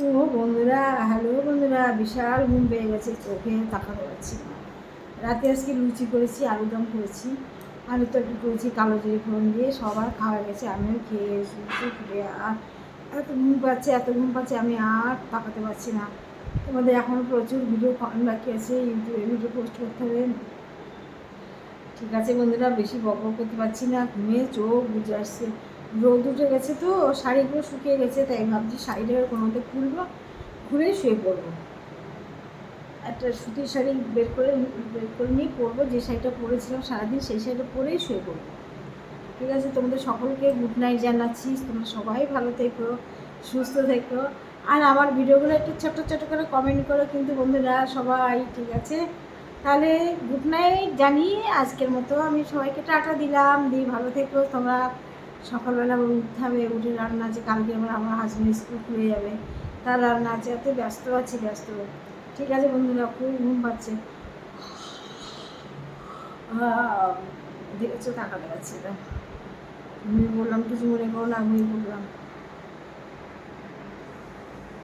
ও বন্ধুরা, হ্যালো বন্ধুরা, বিশাল ঘুম পেয়ে গেছে, চোখে তাকাতে পারছি না। রাতে আজকে লুচি করেছি, আলুদম করেছি, আলু তরকারি করেছি কালো জিরে ফোড়ন দিয়ে, সবার খাওয়া গেছে, আমিও খেয়ে শুনছি খেয়ে। আর এত ঘুম পাচ্ছে আমি আর তাকাতে পারছি না। তোমাদের এখনও প্রচুর ভিডিও বাকি আছে, ইউটিউবে ভিডিও পোস্ট করতে হবে। ঠিক আছে বন্ধুরা, বেশি বক বক করতে পারছি না, ঘুমিয়ে চোখ বুঝে আসছে। রোদ উঠে গেছে তো, শাড়িগুলো শুকিয়ে গেছে, তাই ভাবছি শাড়িটা কোনো মধ্যে খুলে শুয়ে পড়বো। একটা সুতির শাড়ি বের করে নিয়ে পরবো, যে শাড়িটা পরেছিলাম সারাদিন সেই শাড়িটা পরেই শুয়ে পড়বো। ঠিক আছে, তোমাদের সকলকে গুড নাইট জানাচ্ছি। তোমরা সবাই ভালো থেকো, সুস্থ থেকো। আর আমার ভিডিওগুলো একটু ছোটো ছোটো করে কমেন্ট করো কিন্তু বন্ধুরা সবাই, ঠিক আছে? তাহলে গুড নাইট জানিয়ে আজকের মতো আমি সবাইকে টাটা দিলাম। দিয়ে ভালো থেকো তোমরা। সকালবেলা উঠতে হবে, উঠে রান্না আছে, কালকে আমার হাজব্যান্ড স্কুল খুলে যাবে, তার রান্না আছে, এত ব্যস্ত। ঠিক আছে বন্ধুরা, খুব ঘুম পাচ্ছে। দেখেছো, তাকাতে পারছি না। আমি বললাম কিছু মনে করো না, আমি বললাম।